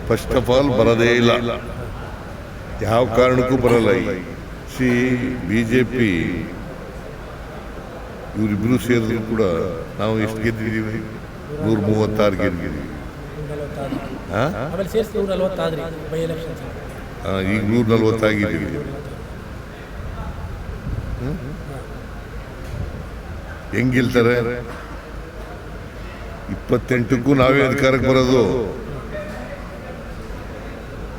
First of all ಬರೋದೇ ಇಲ್ಲ, ಯಾವ ಕಾರಣಕ್ಕೂ ಬರಲ್ಲ. ಸಿ BJP ಇವರಿಬ್ಬರು ಸೇರಿದ್ರು ಕೂಡ ನಾವು ಎಷ್ಟು ಗೆದ್ದಿದ್ದೀವಿ? 136 ಗೆದ್ದಿದ್ದೀವಿ. ಈಗ 140 ಆಗಿದ್ದೀವಿ. ಹೆಂಗ್ ಗೆಲ್ತಾರೆ? 28ಕ್ಕೂ ನಾವೇ ಅಧಿಕಾರಕ್ಕೆ ಬರೋದು.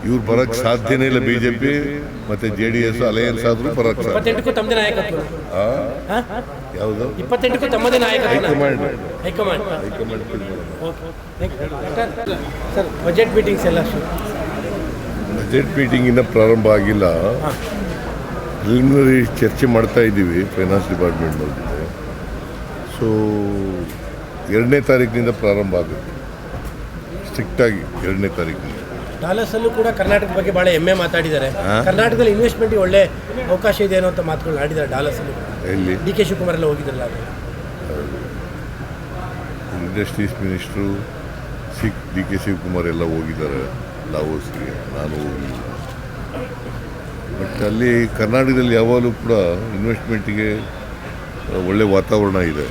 ಇವ್ರು ಬರಕ್ ಸಾಧ್ಯನೇ ಇಲ್ಲ. BJP ಮತ್ತೆ JDS ಅಲಯನ್ಸ್ ಆದ್ರೂ ಬರಕ್ ಯಾವುದು ಬಜೆಟ್ ಮೀಟಿಂಗ್ ಇನ್ನ ಪ್ರಾರಂಭ ಆಗಿಲ್ಲ. ಪ್ರಿಲಿಮಿನರಿ ಚರ್ಚೆ ಮಾಡ್ತಾ ಇದ್ದೀವಿ ಫೈನಾನ್ಸ್ ಡಿಪಾರ್ಟ್ಮೆಂಟ್ ಜೊತೆ. ಸೊ 2ನೇ ತಾರೀಕಿನಿಂದ ಪ್ರಾರಂಭ ಆಗುತ್ತೆ, ಸ್ಟ್ರಿಕ್ಟ್ ಆಗಿ 2ನೇ ತಾರೀಕಿನಿಂದ. ಡಾಲರ್ಸಲ್ಲೂ ಕೂಡ ಕರ್ನಾಟಕದ ಬಗ್ಗೆ ಭಾಳ ಹೆಮ್ಮೆ ಮಾತಾಡಿದ್ದಾರೆ. ಕರ್ನಾಟಕದಲ್ಲಿ ಇನ್ವೆಸ್ಟ್ಮೆಂಟ್ಗೆ ಒಳ್ಳೆ ಅವಕಾಶ ಇದೆ ಅನ್ನೋ ಅಂತ ಮಾತುಗಳು ಆಡಿದ್ದಾರೆ ಡಾಲರ್ಸಲ್ಲೂ. ಎಲ್ಲಿ DK ಶಿವಕುಮಾರ್ ಎಲ್ಲ ಹೋಗಿದ್ರಲ್ಲ, ಇಂಡಸ್ಟ್ರೀಸ್ ಮಿನಿಸ್ಟ್ರು DK ಶಿವಕುಮಾರ್ ಎಲ್ಲ ಹೋಗಿದ್ದಾರೆ ಲಾವೋಸ್ಗೆ, ನಾನು ಹೋಗಿಲ್ಲ. ಬಟ್ ಅಲ್ಲಿ ಕರ್ನಾಟಕದಲ್ಲಿ ಯಾವಾಗಲೂ ಕೂಡ ಇನ್ವೆಸ್ಟ್ಮೆಂಟಿಗೆ ಒಳ್ಳೆ ವಾತಾವರಣ ಇದೆ.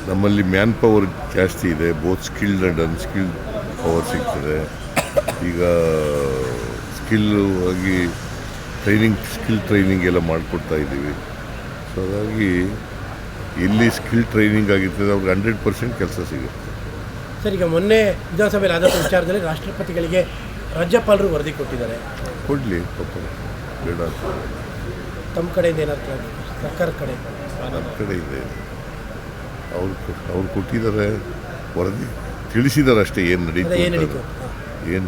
ನಮ್ಮಲ್ಲಿ ಮ್ಯಾನ್ ಪವರ್ ಜಾಸ್ತಿ ಇದೆ, both skilled and unskilled power ಸಿಗ್ತದೆ. ಈಗ ಸ್ಕಿಲ್ ಆಗಿ ಸ್ಕಿಲ್ ಟ್ರೈನಿಂಗ್ ಎಲ್ಲ ಮಾಡಿಕೊಡ್ತಾ ಇದ್ದೀವಿ. ಸೊ ಹಾಗಾಗಿ ಎಲ್ಲಿ ಸ್ಕಿಲ್ ಟ್ರೈನಿಂಗ್ ಆಗಿರ್ತದೆ ಅವ್ರಿಗೆ 100% ಕೆಲಸ ಸಿಗುತ್ತೆ. ಸರ್, ಈಗ ಮೊನ್ನೆ ವಿಧಾನಸಭೆಯಲ್ಲಿ ಆದಂಥ ವಿಚಾರದಲ್ಲಿ ರಾಷ್ಟ್ರಪತಿಗಳಿಗೆ ರಾಜ್ಯಪಾಲರು ವರದಿ ಕೊಟ್ಟಿದ್ದಾರೆ. ಕೊಡಲಿ, ಪಾಪ ಬೇಡ. ತಮ್ಮ ಕಡೆಯಿಂದ ಏನಾದ್ರು ಸರ್ಕಾರ ಕಡೆ ನಮ್ಮ ಕಡೆ ಇದೆ, ಅವ್ರು ಕೊಟ್ಟಿದ್ದಾರೆ ವರದಿ, ತಿಳಿಸಿದ್ದಾರೆ ಅಷ್ಟೇ ಏನು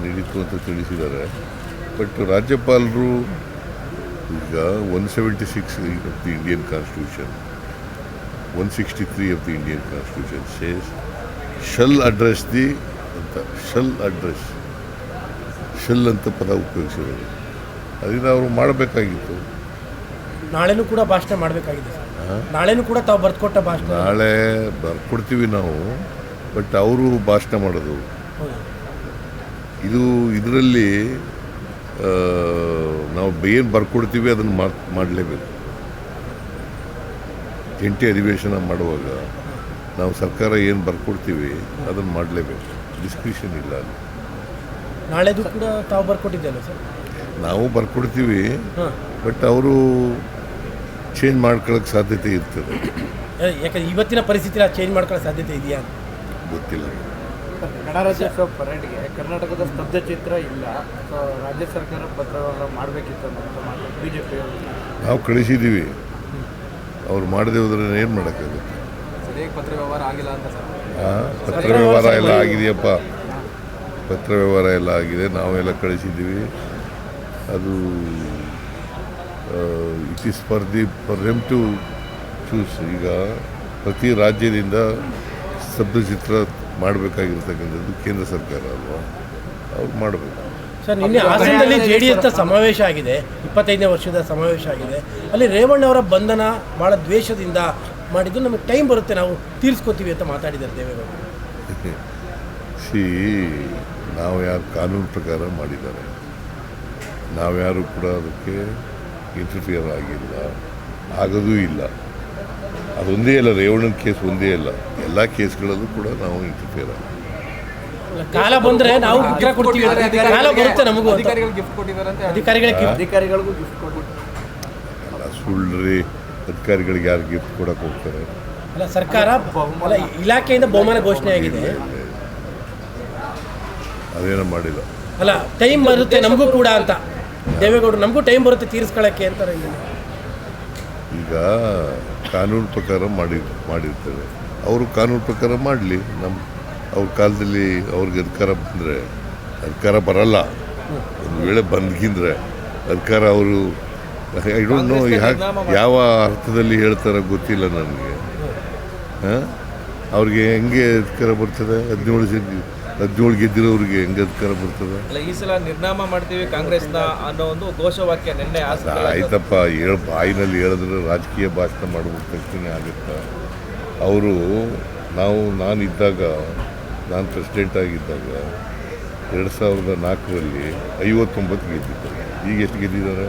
ನಡೀತು ಅಂತ ತಿಳಿಸಿದ್ದಾರೆ. ಬಟ್ ರಾಜ್ಯಪಾಲರು ಈಗ 176 of the Indian constitution, 163 of the Indian constitution says shall address the ಅಂತ. ಶಲ್ ಅಂತ ಪದ ಉಪಯೋಗಿಸಿರೋದು. ಅದರಿಂದ ಅವರು ಮಾಡಬೇಕಾಗಿತ್ತು. ನಾಳೆನೂ ಕೂಡ ಭಾಷಣ ಮಾಡಬೇಕಾಗಿದೆ. ನಾಳೆನೂ ಕೂಡ ತಾವು ಬರ್ಕೊಟ್ಟ ಭಾಷಣ ನಾಳೆ ಬರ್ಕೊಡ್ತೀವಿ ನಾವು. ಬಟ್ ಅವರು ಭಾಷಣ ಮಾಡೋದು ಇದರಲ್ಲಿ ನಾವು ಏನು ಬರ್ಕೊಡ್ತೀವಿ ಅದನ್ನು ಮಾಡಲೇಬೇಕು. ಜಂಟಿ ಅಧಿವೇಶನ ಮಾಡುವಾಗ ನಾವು ಸರ್ಕಾರ ಏನು ಬರ್ಕೊಡ್ತೀವಿ ಅದನ್ನು ಮಾಡಲೇಬೇಕು. ಡಿಸ್ಕ್ರಿಷನ್ ಇಲ್ಲ ಅಲ್ಲಿ. ನಾಳೆದು ಕೂಡ ತಾವು ಬರ್ಕೊಟ್ಟಿದ್ದಲ್ಲ ಸರ್? ನಾವು ಬರ್ಕೊಡ್ತೀವಿ, ಬಟ್ ಅವರು ಚೇಂಜ್ ಮಾಡ್ಕೊಳ್ಳೋಕ್ಕೆ ಸಾಧ್ಯತೆ ಇರ್ತದೆ. ಯಾಕಂದ್ರೆ ಇವತ್ತಿನ ಪರಿಸ್ಥಿತಿ ಚೇಂಜ್ ಮಾಡ್ಕೊಳ್ಳೋ ಸಾಧ್ಯತೆ ಇದೆಯಾ ಗೊತ್ತಿಲ್ಲ. ಗಣರಾಜ್ಯೋತ್ಸವ ಪರೇಡ್ಗೆ ಕರ್ನಾಟಕದ ಸ್ತಬ್ಧ ಚಿತ್ರ ಇಲ್ಲ, ಸೊ ರಾಜ್ಯ ಸರ್ಕಾರ ಪತ್ರವನ್ನು ಮಾಡಬೇಕಿತ್ತು ಅಂತ BJP ನಾವು ಕಳಿಸಿದ್ದೀವಿ. ಅವ್ರು ಮಾಡದೆ ಹೋದ್ರೆ ಏನು ಮಾಡೋಕ್ಕಾಗುತ್ತೆ? ಪತ್ರ ವ್ಯವಹಾರ ಆಗಿಲ್ಲ ಅಂತ ಸರ್. ಪತ್ರ ವ್ಯವಹಾರ ಎಲ್ಲ ಆಗಿದೆಯಪ್ಪ, ಪತ್ರ ವ್ಯವಹಾರ ಎಲ್ಲ ಆಗಿದೆ, ನಾವೆಲ್ಲ ಕಳಿಸಿದ್ದೀವಿ. ಅದು it is for them to choose. ಈಗ ಪ್ರತಿ ರಾಜ್ಯದಿಂದ ಸ್ತಬ್ಧಚಿತ್ರ ಮಾಡಬೇಕಾಗಿರ್ತಕ್ಕಂಥದ್ದು ಕೇಂದ್ರ ಸರ್ಕಾರ ಅಲ್ವಾ, ಅವ್ರು ಮಾಡಬೇಕು. ಸರ್, ನಿನ್ನೆ ಹಾಸನದಲ್ಲಿ JDS ಸಮಾವೇಶ ಆಗಿದೆ, 25ನೇ ವರ್ಷದ ಸಮಾವೇಶ ಆಗಿದೆ. ಅಲ್ಲಿ ರೇವಣ್ಣ ಅವರ ಬಂಧನ ಭಾಳ ದ್ವೇಷದಿಂದ ಮಾಡಿದ್ದು, ನಮಗೆ ಟೈಮ್ ಬರುತ್ತೆ, ನಾವು ತೀರಿಸ್ಕೋತೀವಿ ಅಂತ ಮಾತಾಡಿದ್ದಾರೆ ದೇವೇಗೌಡರು. ನಾವು ಯಾರು ಕಾನೂನು ಪ್ರಕಾರ ಮಾಡಿದ್ದಾರೆ, ನಾವ್ಯಾರು ಕೂಡ ಅದಕ್ಕೆ ಇಂಟರ್ಫಿಯರ್ ಆಗಿಲ್ಲ, ಆಗೋದೂ ಇಲ್ಲ. ಅದೊಂದೇ ಅಲ್ಲ, ರೇವಣ್ಣನ ಕೇಸ್ ಒಂದೇ ಅಲ್ಲ, ಎಲ್ಲ ಕೇಸ್ಗಳಲ್ಲೂ ಕೂಡ ನಾವು ಇಂಟರ್ಫಿಯರ್ ಆಗಿ ಕಾಲ ಬಂದರೆ ನಾವು ಉತ್ತರ ಕೊಡ್ತೀವಿ. ಕಾಲ ಬರುತ್ತೆ, ನಮಗೂ ಅಧಿಕಾರಿಗಳಿಗೂ ಗಿಫ್ಟ್ ಅಲ್ಲ. ಸುಳ್ಳ್ರಿ, ಅಧಿಕಾರಿಗಳಿಗೆ ಯಾರು ಗಿಫ್ಟ್ ಕೊಡಕ್ಕೆ ಹೋಗ್ತಾರೆ? ಅಲ್ಲ, ಸರ್ಕಾರ ಅಲ್ಲ, ಇಲಾಖೆಯಿಂದ ಬಹುಮಾನ ಘೋಷಣೆ ಆಗಿದೆ, ಅದೇನೋ ಮಾಡಿಲ್ಲ. ಅಲ್ಲ, ಟೈಮ್ ಬರುತ್ತೆ ನಮಗೂ ಕೂಡ ಅಂತ ದೇವೇಗೌಡರು, ನಮಗೂ ಟೈಮ್ ಬರುತ್ತೆ ತೀರಿಸ್ಕೊಳ್ಳೋಕ್ಕೆ ಅಂತಾರೆ. ಈಗ ಕಾನೂನು ಪ್ರಕಾರ ಮಾಡಿರ್ತೇವೆ, ಅವರು ಕಾನೂನು ಪ್ರಕಾರ ಮಾಡಲಿ. ಅವ್ರ ಕಾಲದಲ್ಲಿ ಅವ್ರಿಗೆ ಅಧಿಕಾರ ಬಂದರೆ, ಅಧಿಕಾರ ಬರಲ್ಲ, ಒಂದು ವೇಳೆ ಬಂದ್ಗಿಂದ್ರೆ ಅಧಿಕಾರ ಅವರು ಐ ಡೋಂಟ್ ನೋ ಯಾವ ಅರ್ಥದಲ್ಲಿ ಹೇಳ್ತಾರ ಗೊತ್ತಿಲ್ಲ ನನಗೆ. ಅವ್ರಿಗೆ ಹೆಂಗೆ ಅಧಿಕಾರ ಬರ್ತದೆ? 17 ಗೆದ್ದಿರೋರಿಗೆ ಹೆಂಗೆ ಅಧಿಕಾರ ಬರ್ತದೆ? ಈ ಸಲ ನಿರ್ನಾಮ ಮಾಡ್ತೀವಿ ಕಾಂಗ್ರೆಸ್ನ ಅನ್ನೋ ಒಂದು ಘೋಷವಾಕ್ಯ ನಿನ್ನೆ ಆಯ್ತಪ್ಪ, ಬಾಯಿನಲ್ಲಿ ಹೇಳಿದ್ರೆ ರಾಜಕೀಯ ಭಾಷಣ ಮಾಡಬೇಕು ತಕ್ಷಣ ಆಗುತ್ತಾ? ಅವರು ನಾನಿದ್ದಾಗ ನಾನು ಪ್ರೆಸಿಡೆಂಟ್ ಆಗಿದ್ದಾಗ 2004ರಲ್ಲಿ 59 ಗೆದ್ದಿದ್ದಾರೆ. ಈಗ ಎಷ್ಟು ಗೆದ್ದಿದ್ದಾರೆ?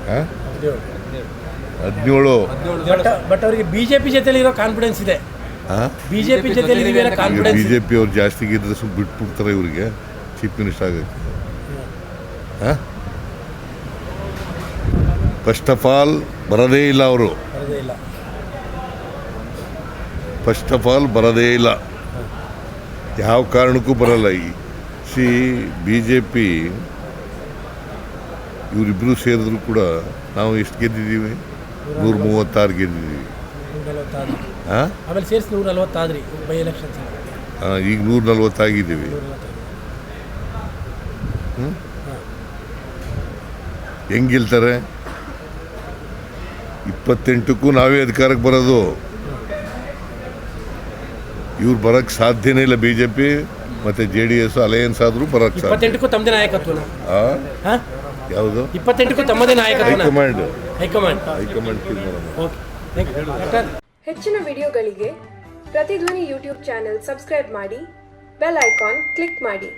ಹಾಂ, 17. ಬಟ್ ಅವರಿಗೆ ಬಿಜೆಪಿ ಜೊತೆಲಿ ಇರೋ ಕಾನ್ಫಿಡೆನ್ಸ್ ಇದೆ. ಹಾಂ, ಬಿಜೆಪಿ ಜೊತೆಲಿ ಇದೆಯಲ್ಲ ಈಗ ಕಾನ್ಫಿಡೆನ್ಸ್. BJP ಅವ್ರು ಜಾಸ್ತಿ ಗೆದ್ದರೆ ಸ್ವಲ್ಪ ಬಿಟ್ಬಿಡ್ತಾರೆ ಇವರಿಗೆ ಚೀಫ್ ಮಿನಿಸ್ಟರ್ ಆಗೋಕ್ಕೆ. ಹಾಂ, ಫಸ್ಟ್ ಆಫ್ ಆಲ್ ಬರೋದೇ ಇಲ್ಲ ಅವರು. ಬರೋದೇ ಇಲ್ಲ. ಫಸ್ಟ್ ಆಫ್ ಆಲ್ ಬರೋದೇ ಇಲ್ಲ, ಯಾವ ಕಾರಣಕ್ಕೂ ಬರಲ್ಲ. BJP ಇವರಿಬ್ಬರು ಸೇರಿದ್ರು ಕೂಡ ನಾವು ಎಷ್ಟು ಗೆದ್ದಿದ್ದೀವಿ? 136 ಗೆದ್ದಿದ್ದೀವಿ. 146. ಹಾಂ, ಆಮೇಲೆ ಸೇರಿಸಿ 140 ಆದ್ರಿ ಬೈ ಎಲೆಕ್ಷನ್ಸ್. ಈಗ 140 ಆಗಿದ್ದೀವಿ. ಹೆಂಗೆ ಗೆಲ್ತಾರೆ? 28ಕ್ಕೂ ನಾವೇ ಅಧಿಕಾರಕ್ಕೆ ಬರೋದು. ಇವ್ರು ಬರೋಕ್ಕೆ ಸಾಧ್ಯನೇ ಇಲ್ಲ. BJP ಮತ್ತು JDS ಅಲಯನ್ಸ್ ಆದರೂ ಬರೋಕ್ಕೆ ಸಾಧ್ಯ. 28ಕ್ಕೂ ತಮ್ಮದೇ ನಾಯಕತ್ವನ. ಯಾವುದು? 28ಕ್ಕೂ ತಮ್ಮದೇ ನಾಯಕತ್ವನ. High command okay, thank you doctor. ಹೆಚ್ಚಿನ ವಿಡಿಯೋಗಳಿಗೆ ಪ್ರತಿಧ್ವನಿ ಯೂಟ್ಯೂಬ್ ಚಾನೆಲ್ ಸಬ್ಸ್ಕ್ರೈಬ್ ಮಾಡಿ, ಬೆಲ್ ಐಕಾನ್ ಕ್ಲಿಕ್ ಮಾಡಿ.